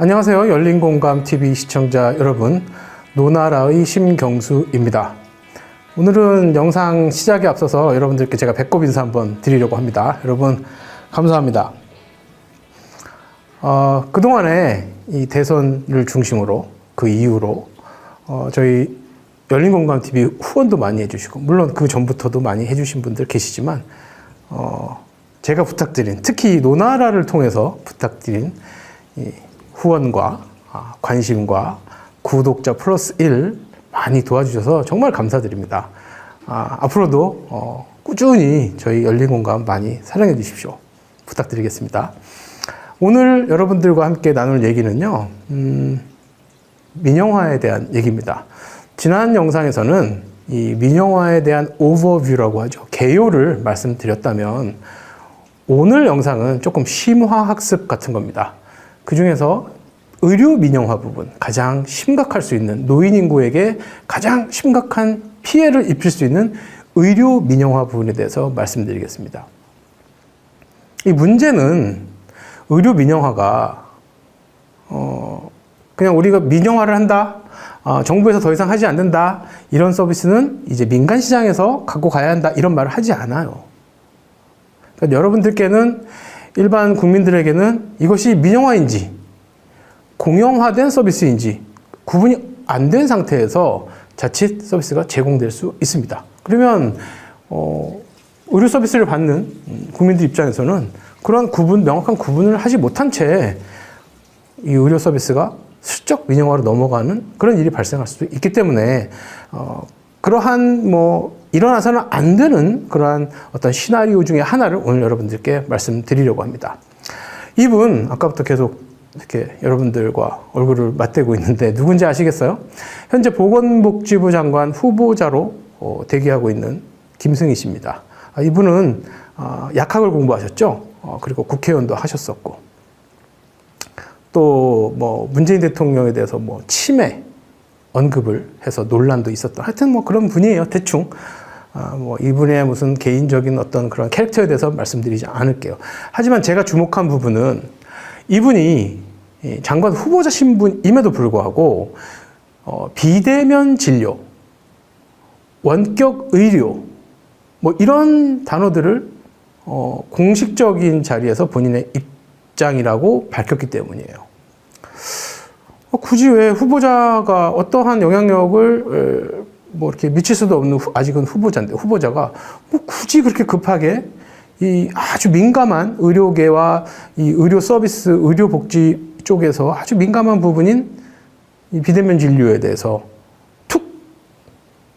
안녕하세요. 열린공감TV 시청자 여러분, 노나라의 심경수입니다. 오늘은 영상 시작에 앞서서 여러분들께 제가 배꼽 인사 한번 드리려고 합니다. 여러분 감사합니다. 그동안에 이 대선을 중심으로 그 이후로 저희 열린공감TV 후원도 많이 해주시고, 물론 그 전부터도 많이 해주신 분들 계시지만 제가 부탁드린, 특히 노나라를 통해서 부탁드린 이 후원과 관심과 구독자 플러스 1 많이 도와주셔서 정말 감사드립니다. 앞으로도 꾸준히 저희 열린공감 많이 사랑해 주십시오. 부탁드리겠습니다. 오늘 여러분들과 함께 나눌 얘기는요, 민영화에 대한 얘기입니다. 지난 영상에서는 이 민영화에 대한 오버뷰라고 하죠, 개요를 말씀드렸다면, 오늘 영상은 조금 심화학습 같은 겁니다. 그 중에서 의료 민영화 부분, 가장 심각할 수 있는, 노인 인구에게 가장 심각한 피해를 입힐 수 있는 의료 민영화 부분에 대해서 말씀드리겠습니다. 이 문제는 의료 민영화가 그냥 우리가 민영화를 한다, 정부에서 더 이상 하지 않는다, 이런 서비스는 이제 민간 시장에서 갖고 가야 한다, 이런 말을 하지 않아요. 그러니까 여러분들께는, 일반 국민들에게는 이것이 민영화인지 공영화된 서비스인지 구분이 안 된 상태에서 자칫 서비스가 제공될 수 있습니다. 그러면 의료 서비스를 받는 국민들 입장에서는 그런 명확한 구분을 하지 못한 채 이 의료 서비스가 슬쩍 민영화로 넘어가는 그런 일이 발생할 수도 있기 때문에 그러한 일어나서는 안 되는 그러한 어떤 시나리오 중에 하나를 오늘 여러분들께 말씀드리려고 합니다. 이분 아까부터 계속 이렇게 여러분들과 얼굴을 맞대고 있는데 누군지 아시겠어요? 현재 보건복지부 장관 후보자로 대기하고 있는 김승희 씨입니다. 이분은 약학을 공부하셨죠. 그리고 국회의원도 하셨었고, 또 문재인 대통령에 대해서 치매 언급을 해서 논란도 있었던, 하여튼 그런 분이에요. 대충 이분의 무슨 개인적인 어떤 그런 캐릭터에 대해서 말씀드리지 않을게요. 하지만 제가 주목한 부분은 이분이 장관 후보자 신분임에도 불구하고 비대면 진료, 원격 의료 이런 단어들을 공식적인 자리에서 본인의 입장이라고 밝혔기 때문이에요. 굳이 왜 후보자가 어떠한 영향력을 이렇게 미칠 수도 없는, 아직은 후보자인데, 후보자가 굳이 그렇게 급하게 이 아주 민감한 의료계와 이 의료 서비스, 의료 복지 쪽에서 아주 민감한 부분인 이 비대면 진료에 대해서 툭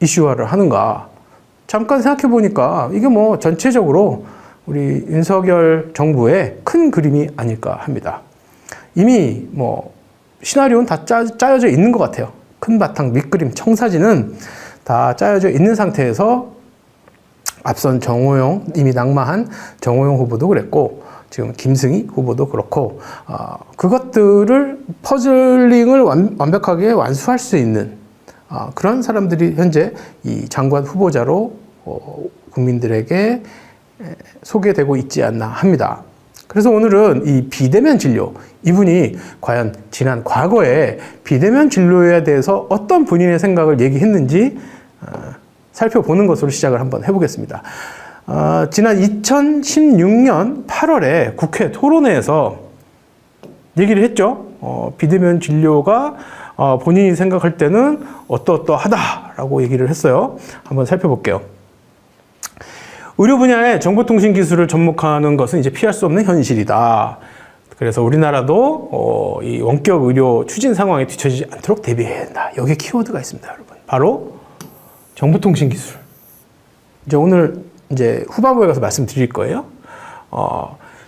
이슈화를 하는가. 잠깐 생각해 보니까 이게 전체적으로 우리 윤석열 정부의 큰 그림이 아닐까 합니다. 이미 시나리오는 다 짜여져 있는 것 같아요. 큰 바탕 밑그림, 청사진은 다 짜여져 있는 상태에서 앞선 정호영, 이미 낙마한 정호영 후보도 그랬고, 지금 김승희 후보도 그렇고, 그것들을 퍼즐링을 완벽하게 완수할 수 있는 그런 사람들이 현재 이 장관 후보자로 국민들에게 소개되고 있지 않나 합니다. 그래서 오늘은 이 비대면 진료, 이분이 과연 지난 과거에 비대면 진료에 대해서 어떤 본인의 생각을 얘기했는지 살펴보는 것으로 시작을 한번 해보겠습니다. 지난 2016년 8월에 국회 토론회에서 얘기를 했죠. 비대면 진료가 본인이 생각할 때는 어떠하다라고 얘기를 했어요. 한번 살펴볼게요. 의료 분야의 정보통신기술을 접목하는 것은 이제 피할 수 없는 현실이다. 그래서 우리나라도 이 원격 의료 추진 상황에 뒤처지지 않도록 대비해야 한다. 여기에 키워드가 있습니다, 여러분. 바로 정보통신기술. 이제 오늘 후반부에 가서 말씀드릴 거예요.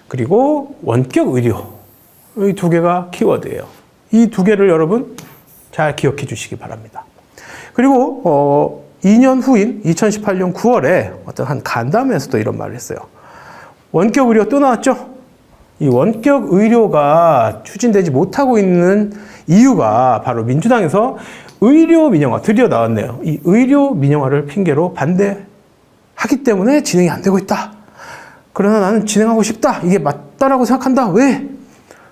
그리고 원격 의료. 이 두 개가 키워드예요. 이 두 개를 여러분 잘 기억해 주시기 바랍니다. 그리고 2년 후인 2018년 9월에 어떤 한 간담회에서도 이런 말을 했어요. 원격 의료 또 나왔죠? 이 원격 의료가 추진되지 못하고 있는 이유가 바로 민주당에서 의료 민영화, 드디어 나왔네요. 이 의료 민영화를 핑계로 반대하고 하기 때문에 진행이 안 되고 있다. 그러나 나는 진행하고 싶다. 이게 맞다라고 생각한다. 왜?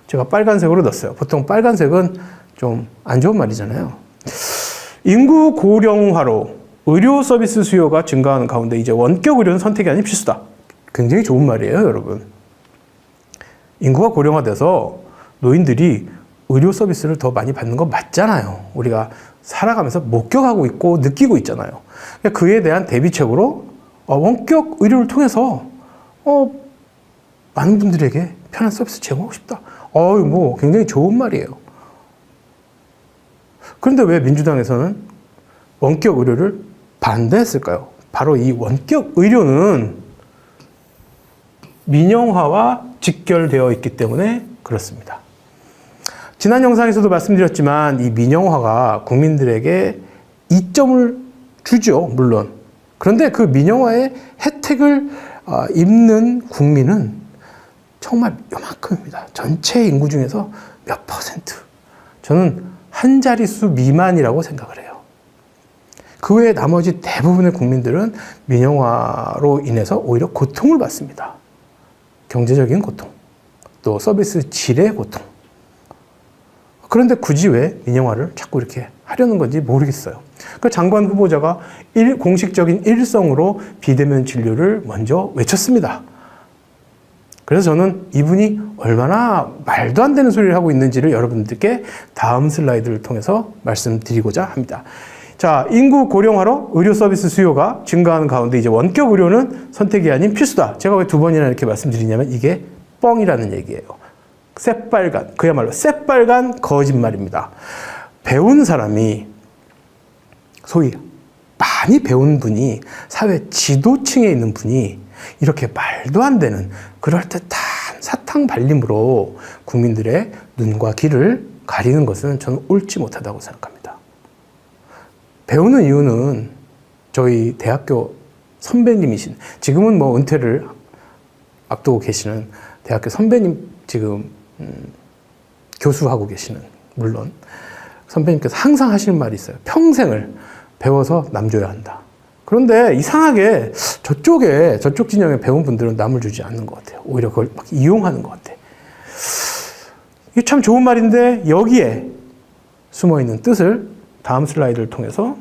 제가 빨간색으로 넣었어요. 보통 빨간색은 좀 안 좋은 말이잖아요. 인구 고령화로 의료 서비스 수요가 증가하는 가운데 이제 원격 의료는 선택이 아닌 필수다. 굉장히 좋은 말이에요, 여러분. 인구가 고령화돼서 노인들이 의료 서비스를 더 많이 받는 건 맞잖아요. 우리가 살아가면서 목격하고 있고 느끼고 있잖아요. 그에 대한 대비책으로 원격 의료를 통해서 많은 분들에게 편한 서비스 제공하고 싶다. 뭐 굉장히 좋은 말이에요. 그런데 왜 민주당에서는 원격 의료를 반대했을까요? 바로 이 원격 의료는 민영화와 직결되어 있기 때문에 그렇습니다. 지난 영상에서도 말씀드렸지만 이 민영화가 국민들에게 이점을 주죠, 물론. 그런데 그 민영화의 혜택을 입는 국민은 정말 요만큼입니다. 전체 인구 중에서 몇 퍼센트. 저는 한 자릿수 미만이라고 생각을 해요. 그 외에 나머지 대부분의 국민들은 민영화로 인해서 오히려 고통을 받습니다. 경제적인 고통, 또 서비스 질의 고통. 그런데 굳이 왜 민영화를 자꾸 이렇게 하려는 건지 모르겠어요. 그 장관 후보자가 공식적인 일성으로 비대면 진료를 먼저 외쳤습니다. 그래서 저는 이분이 얼마나 말도 안 되는 소리를 하고 있는지를 여러분들께 다음 슬라이드를 통해서 말씀드리고자 합니다. 자, 인구 고령화로 의료 서비스 수요가 증가하는 가운데 이제 원격 의료는 선택이 아닌 필수다. 제가 왜 두 번이나 이렇게 말씀드리냐면 이게 뻥이라는 얘기예요. 새빨간, 그야말로 새빨간 거짓말입니다. 배운 사람이, 소위 많이 배운 분이, 사회 지도층에 있는 분이 이렇게 말도 안 되는 그럴듯한 사탕 발림으로 국민들의 눈과 귀를 가리는 것은 저는 옳지 못하다고 생각합니다. 배우는 이유는 저희 대학교 선배님이신, 지금은 뭐 은퇴를 앞두고 계시는 대학교 선배님, 지금 교수하고 계시는, 물론 선배님께서 항상 하시는 말이 있어요. 평생을 배워서 남 줘야 한다. 그런데 이상하게 저쪽 진영에 배운 분들은 남을 주지 않는 것 같아요. 오히려 그걸 막 이용하는 것 같아요. 이게 참 좋은 말인데 여기에 숨어있는 뜻을 다음 슬라이드를 통해서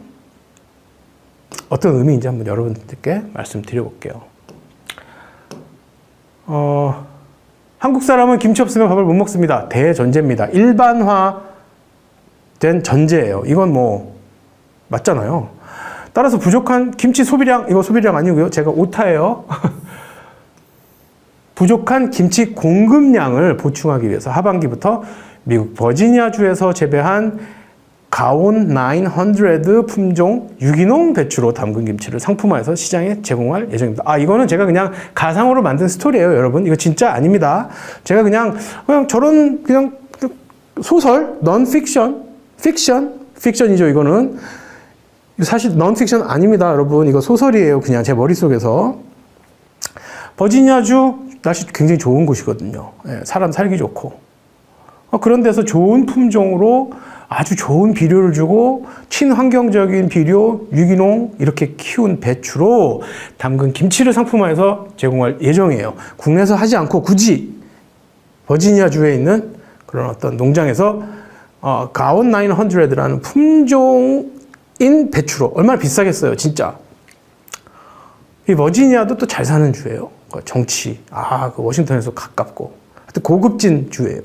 어떤 의미인지 한번 여러분들께 말씀드려볼게요. 한국 사람은 김치 없으면 밥을 못 먹습니다. 대전제입니다. 일반화된 전제예요. 이건 뭐 맞잖아요. 따라서 부족한 김치 소비량, 이거 소비량 아니고요. 제가 오타예요. 부족한 김치 공급량을 보충하기 위해서 하반기부터 미국 버지니아주에서 재배한 가온 900 품종 유기농 배추로 담근 김치를 상품화해서 시장에 제공할 예정입니다. 이거는 제가 그냥 가상으로 만든 스토리예요, 여러분. 이거 진짜 아닙니다. 제가 그냥 저런 그냥 소설, 픽션이죠, 이거는. 사실 넌픽션 아닙니다, 여러분. 이거 소설이에요, 그냥 제 머릿속에서. 버지니아주 날씨 굉장히 좋은 곳이거든요. 사람 살기 좋고. 그런 데서 좋은 품종으로 아주 좋은 비료를 주고 친환경적인 비료, 유기농 이렇게 키운 배추로 담근 김치를 상품화해서 제공할 예정이에요. 국내에서 하지 않고 굳이 버지니아주에 있는 그런 어떤 농장에서 가온 900라는 품종인 배추로, 얼마나 비싸겠어요, 진짜. 이 버지니아도 또 잘 사는 주예요. 정치, 그 워싱턴에서 가깝고 하여튼 고급진 주예요.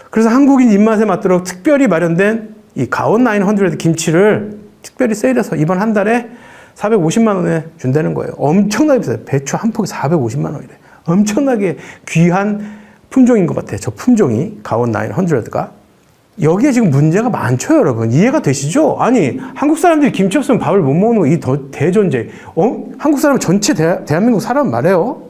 그래서 한국인 입맛에 맞도록 특별히 마련된 이 가온 900 김치를 특별히 세일해서 이번 한 달에 450만 원에 준다는 거예요. 엄청나게 비싸요. 배추 한 폭이 450만 원이래. 엄청나게 귀한 품종인 것 같아요. 저 품종이, 가온 900가. 여기에 지금 문제가 많죠, 여러분. 이해가 되시죠? 아니, 한국 사람들이 김치 없으면 밥을 못 먹는 거, 이 대전제. 한국 사람 전체 대한민국 사람 말해요.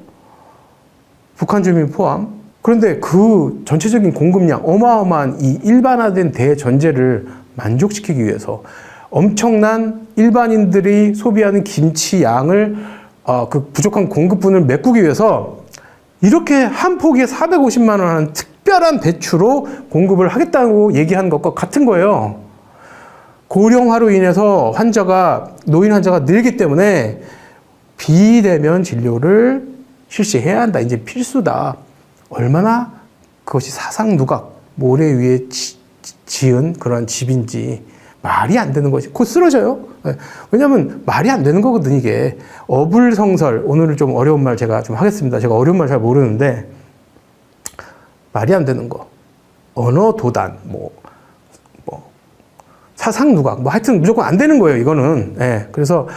북한 주민 포함. 그런데 그 전체적인 공급량, 어마어마한 이 일반화된 대전제를 만족시키기 위해서 엄청난 일반인들이 소비하는 김치 양을, 그 부족한 공급분을 메꾸기 위해서 이렇게 한 포기에 450만 원 하는 특별한 배추로 공급을 하겠다고 얘기한 것과 같은 거예요. 고령화로 인해서 노인 환자가 늘기 때문에 비대면 진료를 실시해야 한다. 이제 필수다. 얼마나 그것이 사상 누각, 모래 위에 지은 그런 집인지 말이 안 되는 것이 곧 쓰러져요. 왜냐하면 말이 안 되는 거거든 이게. 어불성설, 오늘은 좀 어려운 말 제가 좀 하겠습니다. 제가 어려운 말 잘 모르는데 말이 안 되는 거, 언어 도단, 사상 누각, 하여튼 무조건 안 되는 거예요 이거는. 그래서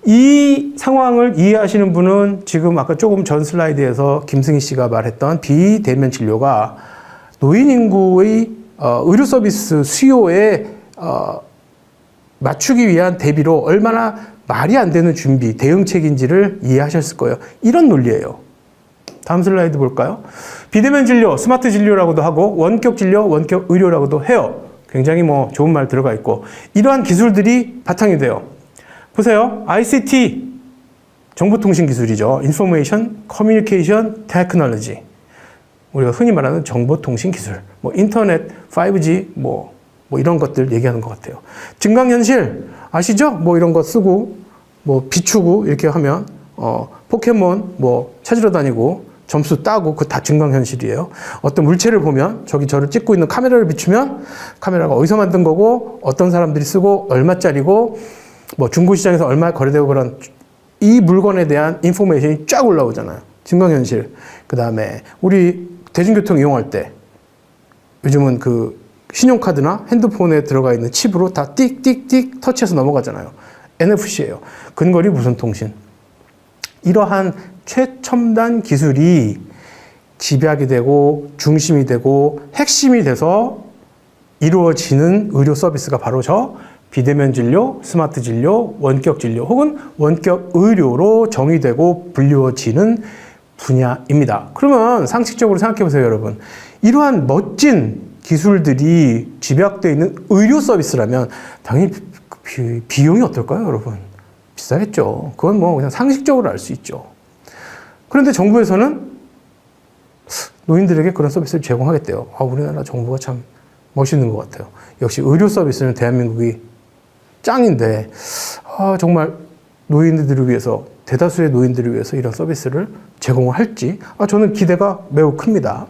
이 상황을 이해하시는 분은 지금 아까 조금 전 슬라이드에서 김승희 씨가 말했던 비대면 진료가 노인 인구의 의료 서비스 수요에 맞추기 위한 대비로 얼마나 말이 안 되는 준비, 대응책인지를 이해하셨을 거예요. 이런 논리예요. 다음 슬라이드 볼까요? 비대면 진료, 스마트 진료라고도 하고 원격 진료, 원격 의료라고도 해요. 굉장히 좋은 말 들어가 있고 이러한 기술들이 바탕이 돼요. 보세요. ICT, 정보통신 기술이죠. Information Communication Technology. 우리가 흔히 말하는 정보통신 기술, 인터넷, 5G, 이런 것들 얘기하는 것 같아요. 증강현실 아시죠? 이런 거 쓰고 비추고 이렇게 하면 포켓몬 찾으러 다니고 점수 따고 그거 다 증강현실이에요. 어떤 물체를 보면 저를 찍고 있는 카메라를 비추면 카메라가 어디서 만든 거고 어떤 사람들이 쓰고 얼마짜리고 중고시장에서 얼마에 거래되고 그런 이 물건에 대한 인포메이션이 쫙 올라오잖아요. 증강현실. 그 다음에 우리 대중교통 이용할 때 요즘은 그 신용카드나 핸드폰에 들어가 있는 칩으로 다 띡띡띡 터치해서 넘어가잖아요. NFC예요. 근거리 무선통신. 이러한 최첨단 기술이 집약이 되고 중심이 되고 핵심이 돼서 이루어지는 의료 서비스가 바로 저 비대면 진료, 스마트 진료, 원격 진료 혹은 원격 의료로 정의되고 불리워지는 분야입니다. 그러면 상식적으로 생각해 보세요, 여러분. 이러한 멋진 기술들이 집약되어 있는 의료 서비스라면 당연히 비용이 어떨까요, 여러분? 비싸겠죠. 그건 그냥 상식적으로 알 수 있죠. 그런데 정부에서는 노인들에게 그런 서비스를 제공하겠대요. 우리나라 정부가 참 멋있는 것 같아요. 역시 의료 서비스는 대한민국이 짱인데 정말 노인들을 위해서, 대다수의 노인들을 위해서 이런 서비스를 제공을 할지 저는 기대가 매우 큽니다.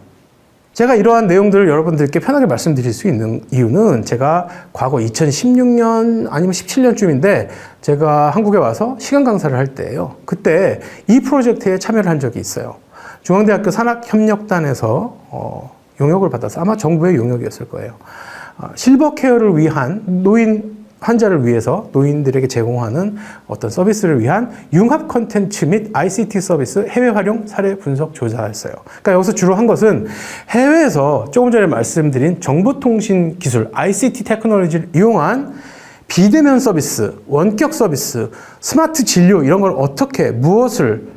제가 이러한 내용들을 여러분들께 편하게 말씀드릴 수 있는 이유는 제가 과거 2016년 아니면 17년쯤인데 제가 한국에 와서 시간 강사를 할 때예요. 그때 이 프로젝트에 참여를 한 적이 있어요. 중앙대학교 산학협력단에서 용역을 받아서 아마 정부의 용역이었을 거예요. 실버 케어를 위한 노인 환자를 위해서 노인들에게 제공하는 어떤 서비스를 위한 융합 콘텐츠 및 ICT 서비스 해외 활용 사례 분석 조사였어요. 그러니까 여기서 주로 한 것은 해외에서 조금 전에 말씀드린 정보통신 기술 ICT 테크놀로지를 이용한 비대면 서비스, 원격 서비스, 스마트 진료 이런 걸 어떻게 무엇을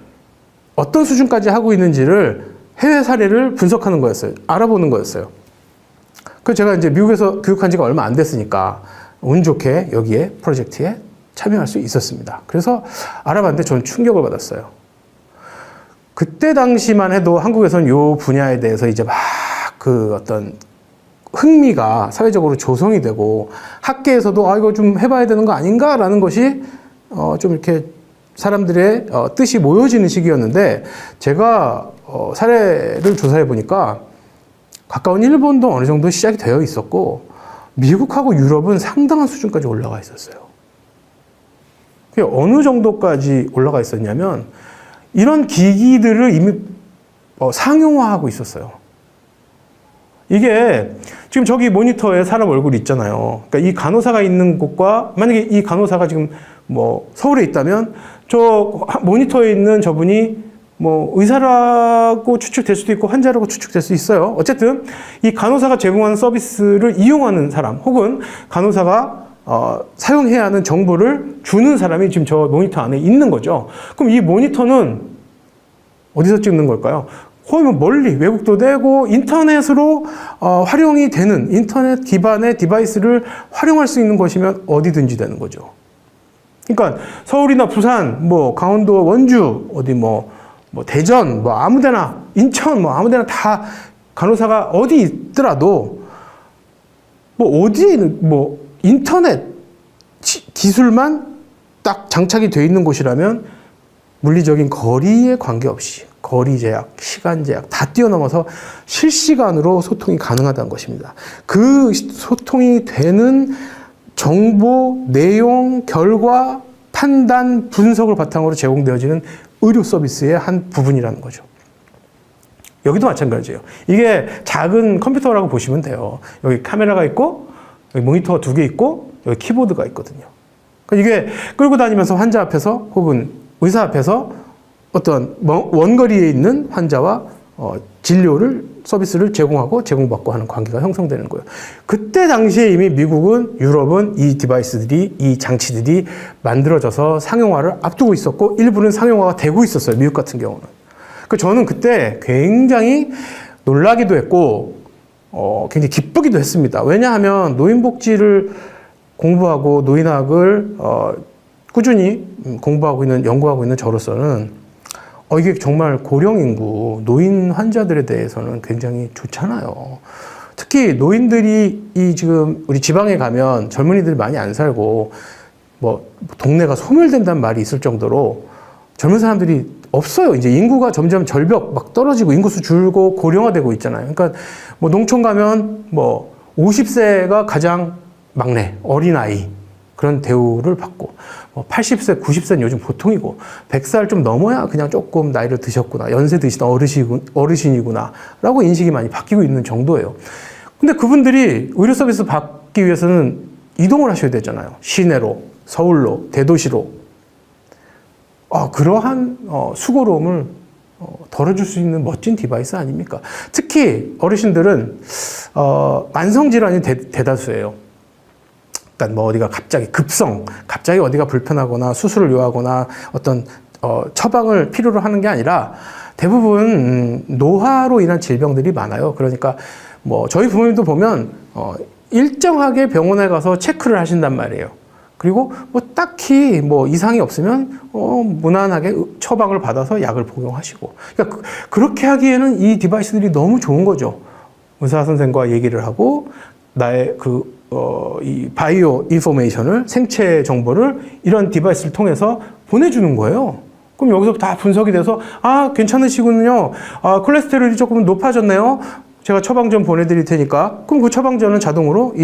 어떤 수준까지 하고 있는지를 해외 사례를 분석하는 거였어요. 알아보는 거였어요. 그래서 제가 이제 미국에서 교육한 지가 얼마 안 됐으니까 운 좋게 여기에 프로젝트에 참여할 수 있었습니다. 그래서 알아봤는데 저는 충격을 받았어요. 그때 당시만 해도 한국에서는 이 분야에 대해서 이제 막 그 어떤 흥미가 사회적으로 조성이 되고 학계에서도 이거 좀 해봐야 되는 거 아닌가라는 것이 좀 이렇게 사람들의 뜻이 모여지는 시기였는데 제가 사례를 조사해 보니까 가까운 일본도 어느 정도 시작이 되어 있었고 미국하고 유럽은 상당한 수준까지 올라가 있었어요. 그게 어느 정도까지 올라가 있었냐면 이런 기기들을 이미 상용화하고 있었어요. 이게 지금 저기 모니터에 사람 얼굴이 있잖아요. 그러니까 이 간호사가 있는 곳과 만약에 이 간호사가 지금 서울에 있다면 저 모니터에 있는 저분이 의사라고 추측될 수도 있고 환자라고 추측될 수 있어요. 어쨌든 이 간호사가 제공하는 서비스를 이용하는 사람 혹은 간호사가 사용해야 하는 정보를 주는 사람이 지금 저 모니터 안에 있는 거죠. 그럼 이 모니터는 어디서 찍는 걸까요? 거의 멀리 외국도 되고 인터넷으로 활용이 되는 인터넷 기반의 디바이스를 활용할 수 있는 것이면 어디든지 되는 거죠. 그러니까 서울이나 부산, 강원도, 원주, 어디 대전, 아무데나, 인천, 아무데나 다 간호사가 어디 있더라도, 어디에 있는, 인터넷 기술만 딱 장착이 되어 있는 곳이라면 물리적인 거리에 관계없이 거리 제약, 시간 제약 다 뛰어넘어서 실시간으로 소통이 가능하다는 것입니다. 그 소통이 되는 정보, 내용, 결과, 판단, 분석을 바탕으로 제공되어지는 의료 서비스의 한 부분이라는 거죠. 여기도 마찬가지예요. 이게 작은 컴퓨터라고 보시면 돼요. 여기 카메라가 있고, 여기 모니터가 2개 있고, 여기 키보드가 있거든요. 그러니까 이게 끌고 다니면서 환자 앞에서 혹은 의사 앞에서 어떤 원거리에 있는 환자와 진료를 서비스를 제공하고 제공받고 하는 관계가 형성되는 거예요. 그때 당시에 이미 미국은 유럽은 이 디바이스들이 이 장치들이 만들어져서 상용화를 앞두고 있었고 일부는 상용화가 되고 있었어요. 미국 같은 경우는. 저는 그때 굉장히 놀라기도 했고 굉장히 기쁘기도 했습니다. 왜냐하면 노인복지를 공부하고 노인학을 꾸준히 공부하고 있는 연구하고 있는 저로서는 이게 정말 고령 인구, 노인 환자들에 대해서는 굉장히 좋잖아요. 특히 노인들이 지금 우리 지방에 가면 젊은이들이 많이 안 살고 동네가 소멸된다는 말이 있을 정도로 젊은 사람들이 없어요. 이제 인구가 점점 절벽 막 떨어지고 인구수 줄고 고령화되고 있잖아요. 그러니까 농촌 가면 50세가 가장 막내, 어린아이 그런 대우를 받고 80세, 90세는 요즘 보통이고 100살 좀 넘어야 그냥 조금 나이를 드셨구나. 연세 드신 어르신이구나 라고 인식이 많이 바뀌고 있는 정도예요. 근데 그분들이 의료 서비스 받기 위해서는 이동을 하셔야 되잖아요. 시내로, 서울로, 대도시로. 그러한 수고로움을 덜어줄 수 있는 멋진 디바이스 아닙니까? 특히 어르신들은 만성질환이 대다수예요. 그러니까 어디가 갑자기 어디가 불편하거나 수술을 요하거나 어떤 처방을 필요로 하는 게 아니라 대부분 노화로 인한 질병들이 많아요. 그러니까 저희 부모님도 보면 일정하게 병원에 가서 체크를 하신단 말이에요. 그리고 딱히 이상이 없으면 무난하게 처방을 받아서 약을 복용하시고. 그러니까 그렇게 하기에는 이 디바이스들이 너무 좋은 거죠. 의사 선생과 얘기를 하고 나의 이 바이오 인포메이션을 생체 정보를 이런 디바이스를 통해서 보내주는 거예요. 그럼 여기서 다 분석이 돼서 괜찮으시군요. 콜레스테롤이 조금 높아졌네요. 제가 처방전 보내드릴 테니까. 그럼 그 처방전은 자동으로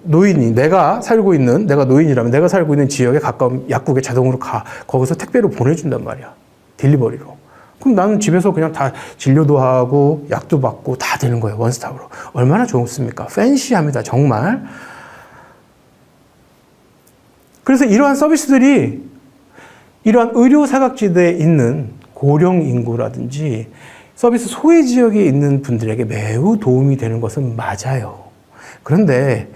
노인이 내가 노인이라면 내가 살고 있는 지역에 가까운 약국에 자동으로 거기서 택배로 보내준단 말이야. 딜리버리로. 그럼 나는 집에서 그냥 다 진료도 하고 약도 받고 다 되는 거예요. 원스톱으로. 얼마나 좋습니까? 팬시합니다. 정말. 그래서 이러한 서비스들이 이러한 의료 사각지대에 있는 고령 인구라든지 서비스 소외 지역에 있는 분들에게 매우 도움이 되는 것은 맞아요. 그런데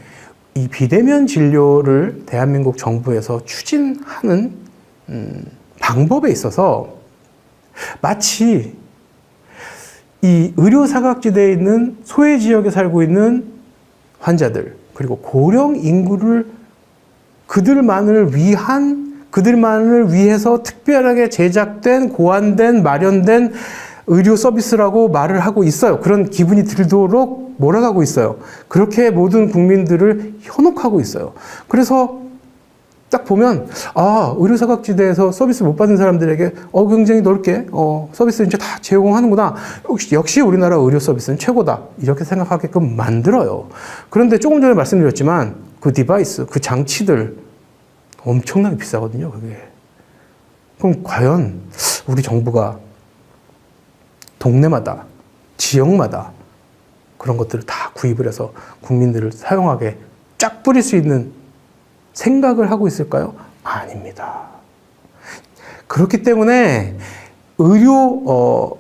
이 비대면 진료를 대한민국 정부에서 추진하는 방법에 있어서 마치 이 의료 사각지대에 있는 소외 지역에 살고 있는 환자들 그리고 고령 인구를 그들만을 위해서 특별하게 제작된 고안된 마련된 의료 서비스라고 말을 하고 있어요. 그런 기분이 들도록 몰아가고 있어요. 그렇게 모든 국민들을 현혹하고 있어요. 그래서 딱 보면 의료 사각지대에서 서비스 못 받은 사람들에게 굉장히 넓게 서비스를 이제 다 제공하는구나. 역시 우리나라 의료 서비스는 최고다. 이렇게 생각하게끔 만들어요. 그런데 조금 전에 말씀드렸지만 그 디바이스, 그 장치들 엄청나게 비싸거든요. 그게. 그럼 과연 우리 정부가 동네마다 지역마다 그런 것들을 다 구입을 해서 국민들을 사용하게 쫙 뿌릴 수 있는 생각을 하고 있을까요? 아닙니다. 그렇기 때문에 의료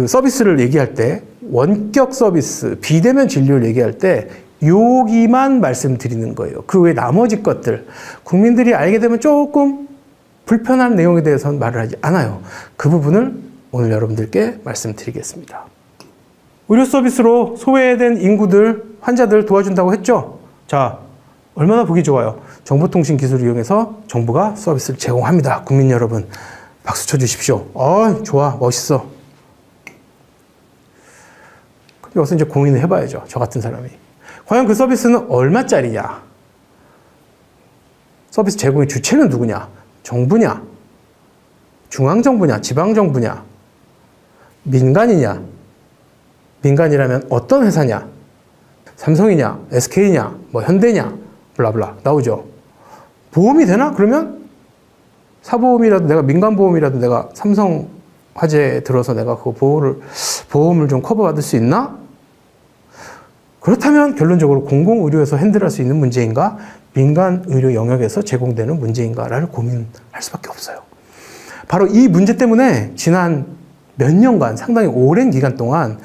서비스를 얘기할 때 원격 서비스, 비대면 진료를 얘기할 때 여기만 말씀드리는 거예요. 그 외 나머지 것들 국민들이 알게 되면 조금 불편한 내용에 대해서는 말을 하지 않아요. 그 부분을 오늘 여러분들께 말씀드리겠습니다. 의료 서비스로 소외된 인구들, 환자들 도와준다고 했죠? 자, 얼마나 보기 좋아요. 정보통신 기술을 이용해서 정부가 서비스를 제공합니다. 국민 여러분, 박수 쳐주십시오. 좋아, 멋있어. 여기서 이제 고민을 해봐야죠. 저 같은 사람이. 과연 그 서비스는 얼마짜리냐? 서비스 제공의 주체는 누구냐? 정부냐? 중앙정부냐, 지방정부냐, 민간이냐, 민간이라면 어떤 회사냐, 삼성이냐, SK냐, 뭐 현대냐, 블라블라 나오죠. 보험이 되나? 그러면 사보험이라도 내가 민간보험이라도 내가 삼성 화재에 들어서 내가 그 보험을 좀 커버받을 수 있나? 그렇다면 결론적으로 공공의료에서 핸들할 수 있는 문제인가? 민간의료 영역에서 제공되는 문제인가를 고민할 수밖에 없어요. 바로 이 문제 때문에 지난 몇 년간 상당히 오랜 기간 동안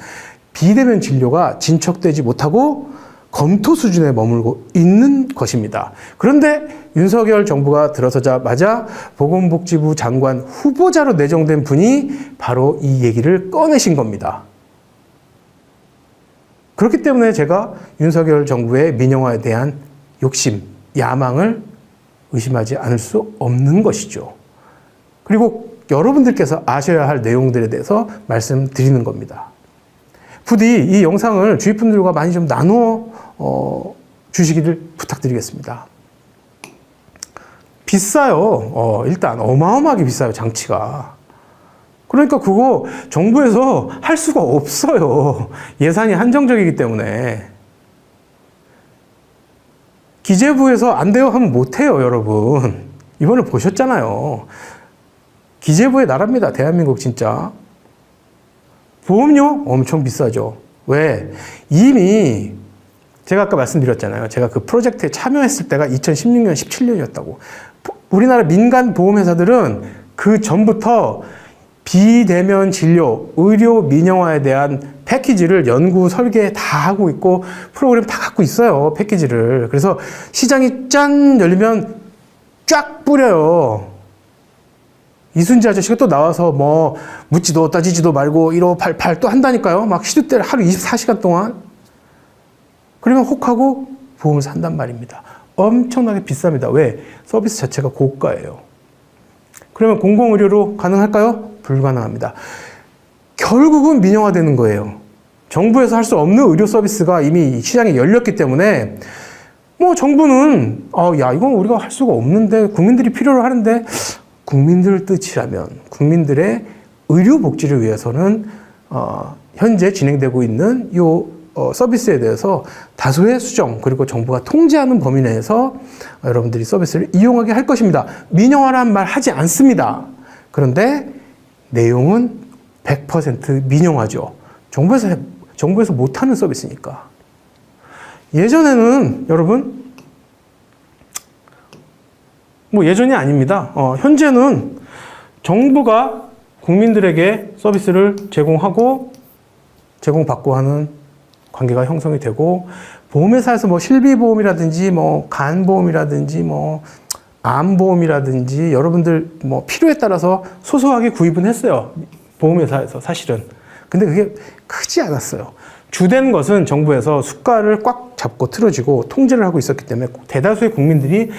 비대면 진료가 진척되지 못하고 검토 수준에 머물고 있는 것입니다. 그런데 윤석열 정부가 들어서자마자 보건복지부 장관 후보자로 내정된 분이 바로 이 얘기를 꺼내신 겁니다. 그렇기 때문에 제가 윤석열 정부의 민영화에 대한 욕심, 야망을 의심하지 않을 수 없는 것이죠. 그리고 여러분들께서 아셔야 할 내용들에 대해서 말씀드리는 겁니다. 부디 이 영상을 주위 분들과 많이 좀 나누어 주시기를 부탁드리겠습니다. 비싸요. 일단 어마어마하게 비싸요, 장치가. 그러니까 그거 정부에서 할 수가 없어요. 예산이 한정적이기 때문에. 기재부에서 안 돼요 하면 못 해요, 여러분. 이번에 보셨잖아요. 기재부의 나라입니다, 대한민국 진짜. 보험료 엄청 비싸죠. 왜? 이미 제가 아까 말씀드렸잖아요. 제가 그 프로젝트에 참여했을 때가 2016년, 17년이었다고. 우리나라 민간 보험회사들은 그 전부터 비대면 진료, 의료 민영화에 대한 패키지를 연구, 설계 다 하고 있고 프로그램 다 갖고 있어요. 패키지를. 그래서 시장이 짠 열리면 쫙 뿌려요. 이순재 아저씨가 또 나와서 뭐 묻지도 따지지도 말고 1588 또 한다니까요. 막 시도 때를 하루 24시간 동안. 그러면 혹하고 보험을 산단 말입니다. 엄청나게 비쌉니다. 왜? 서비스 자체가 고가예요. 그러면 공공의료로 가능할까요? 불가능합니다. 결국은 민영화되는 거예요. 정부에서 할 수 없는 의료 서비스가 이미 시장에 열렸기 때문에 뭐 정부는 야 이건 우리가 할 수가 없는데 국민들이 필요로 하는데 국민들 뜻이라면 국민들의 의료 복지를 위해서는 현재 진행되고 있는 이 서비스에 대해서 다소의 수정 그리고 정부가 통제하는 범위 내에서 여러분들이 서비스를 이용하게 할 것입니다. 민영화란 말 하지 않습니다. 그런데 내용은 100% 민영화죠. 정부에서 못하는 서비스니까. 예전에는 여러분 뭐 예전이 아닙니다. 현재는 정부가 국민들에게 서비스를 제공받고 하는 관계가 형성이 되고 보험회사에서 뭐 실비보험이라든지 뭐 간보험이라든지 뭐 암보험이라든지 여러분들 뭐 필요에 따라서 소소하게 구입은 했어요. 보험회사에서 사실은. 근데 그게 크지 않았어요. 주된 것은 정부에서 숟가락을 꽉 잡고 틀어지고 통제를 하고 있었기 때문에 대다수의 국민들이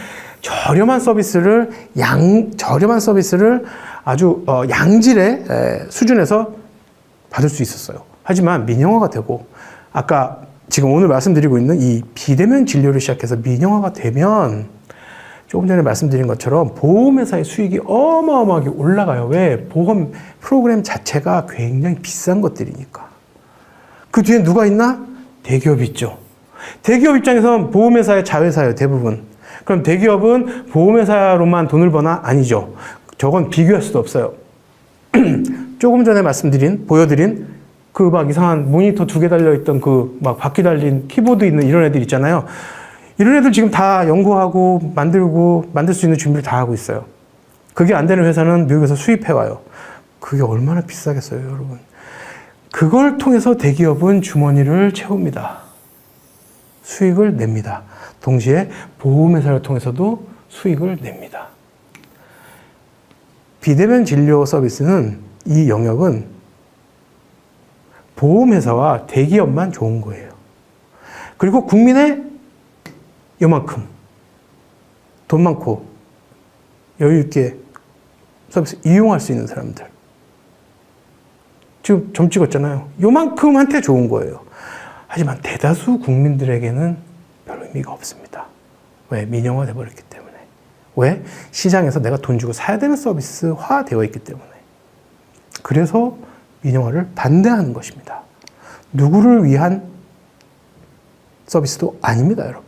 저렴한 서비스를 아주 양질의 수준에서 받을 수 있었어요. 하지만 민영화가 되고 아까 지금 오늘 말씀드리고 있는 이 비대면 진료를 시작해서 민영화가 되면 조금 전에 말씀드린 것처럼 보험회사의 수익이 어마어마하게 올라가요. 왜? 보험 프로그램 자체가 굉장히 비싼 것들이니까. 그 뒤에 누가 있나? 대기업이 있죠. 대기업 입장에서는 보험회사의 자회사예요, 대부분. 그럼 대기업은 보험회사로만 돈을 버나? 아니죠. 저건 비교할 수도 없어요. 조금 전에 보여드린 그 막 이상한 모니터 2개 달려있던 그 막 바퀴 달린 키보드 있는 이런 애들 있잖아요. 이런 애들 지금 다 연구하고 만들 수 있는 준비를 다 하고 있어요. 그게 안 되는 회사는 미국에서 수입해와요. 그게 얼마나 비싸겠어요, 여러분. 그걸 통해서 대기업은 주머니를 채웁니다. 수익을 냅니다. 동시에 보험회사를 통해서도 수익을 냅니다. 비대면 진료 서비스는 이 영역은 보험회사와 대기업만 좋은 거예요. 그리고 국민의 요만큼 돈 많고 여유 있게 서비스 이용할 수 있는 사람들. 지금 점 찍었잖아요. 요만큼한테 좋은 거예요. 하지만 대다수 국민들에게는 별 의미가 없습니다. 왜? 민영화 돼버렸기 때문에. 왜? 시장에서 내가 돈 주고 사야 되는 서비스화 되어 있기 때문에. 그래서 민영화를 반대하는 것입니다. 누구를 위한 서비스도 아닙니다, 여러분.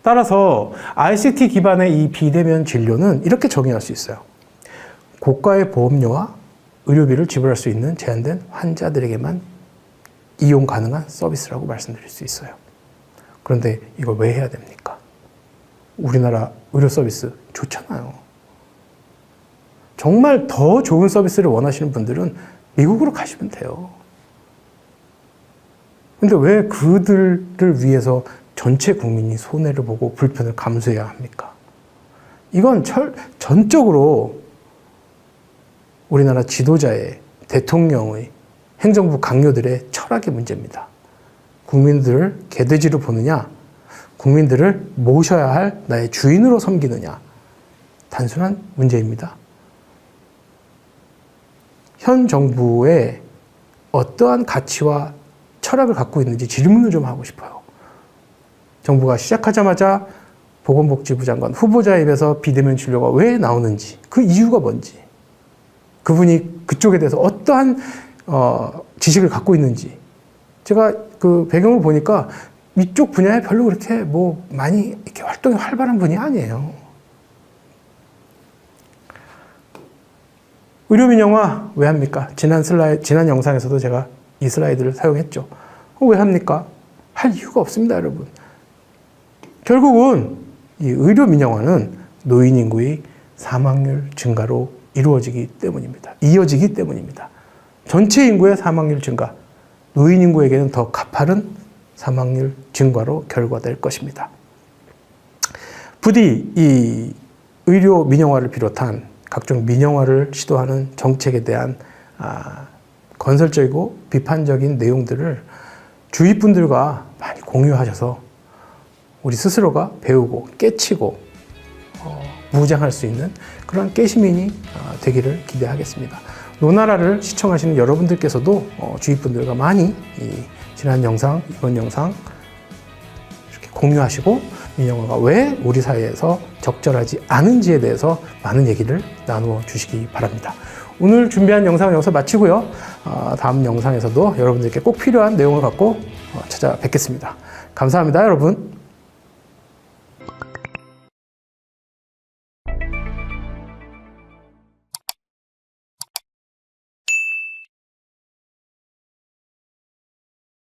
따라서 ICT 기반의 이 비대면 진료는 이렇게 정의할 수 있어요. 고가의 보험료와 의료비를 지불할 수 있는 제한된 환자들에게만 이용 가능한 서비스라고 말씀드릴 수 있어요. 그런데 이걸 왜 해야 됩니까? 우리나라 의료 서비스 좋잖아요. 정말 더 좋은 서비스를 원하시는 분들은 미국으로 가시면 돼요. 근데 왜 그들을 위해서 전체 국민이 손해를 보고 불편을 감수해야 합니까? 이건 전적으로 우리나라 지도자의, 대통령의, 행정부 강요들의 철학의 문제입니다. 국민들을 개돼지로 보느냐, 국민들을 모셔야 할 나의 주인으로 섬기느냐, 단순한 문제입니다. 현 정부의 어떠한 가치와 철학을 갖고 있는지 질문을 좀 하고 싶어요. 정부가 시작하자마자 보건복지부 장관 후보자에 입에서 비대면 진료가 왜 나오는지, 그 이유가 뭔지, 그분이 그쪽에 대해서 어떠한 지식을 갖고 있는지, 제가 그 배경을 보니까 이쪽 분야에 별로 그렇게 많이 이렇게 활동이 활발한 분이 아니에요. 의료 민영화 왜 합니까? 지난 영상에서도 제가 이 슬라이드를 사용했죠. 왜 합니까? 할 이유가 없습니다, 여러분. 결국은 이 의료 민영화는 노인 인구의 사망률 증가로 이어지기 때문입니다. 전체 인구의 사망률 증가, 노인 인구에게는 더 가파른 사망률 증가로 결과될 것입니다. 부디 이 의료 민영화를 비롯한 각종 민영화를 시도하는 정책에 대한 건설적이고 비판적인 내용들을 주위 분들과 많이 공유하셔서 우리 스스로가 배우고 깨치고 무장할 수 있는 그런 깨시민이 되기를 기대하겠습니다. 노나라를 시청하시는 여러분들께서도 주위 분들과 많이 지난 영상, 이번 영상 이렇게 공유하시고 민영화가 왜 우리 사회에서 적절하지 않은지에 대해서 많은 얘기를 나누어 주시기 바랍니다. 오늘 준비한 영상은 여기서 마치고요. 다음 영상에서도 여러분들께 꼭 필요한 내용을 갖고 찾아뵙겠습니다. 감사합니다, 여러분.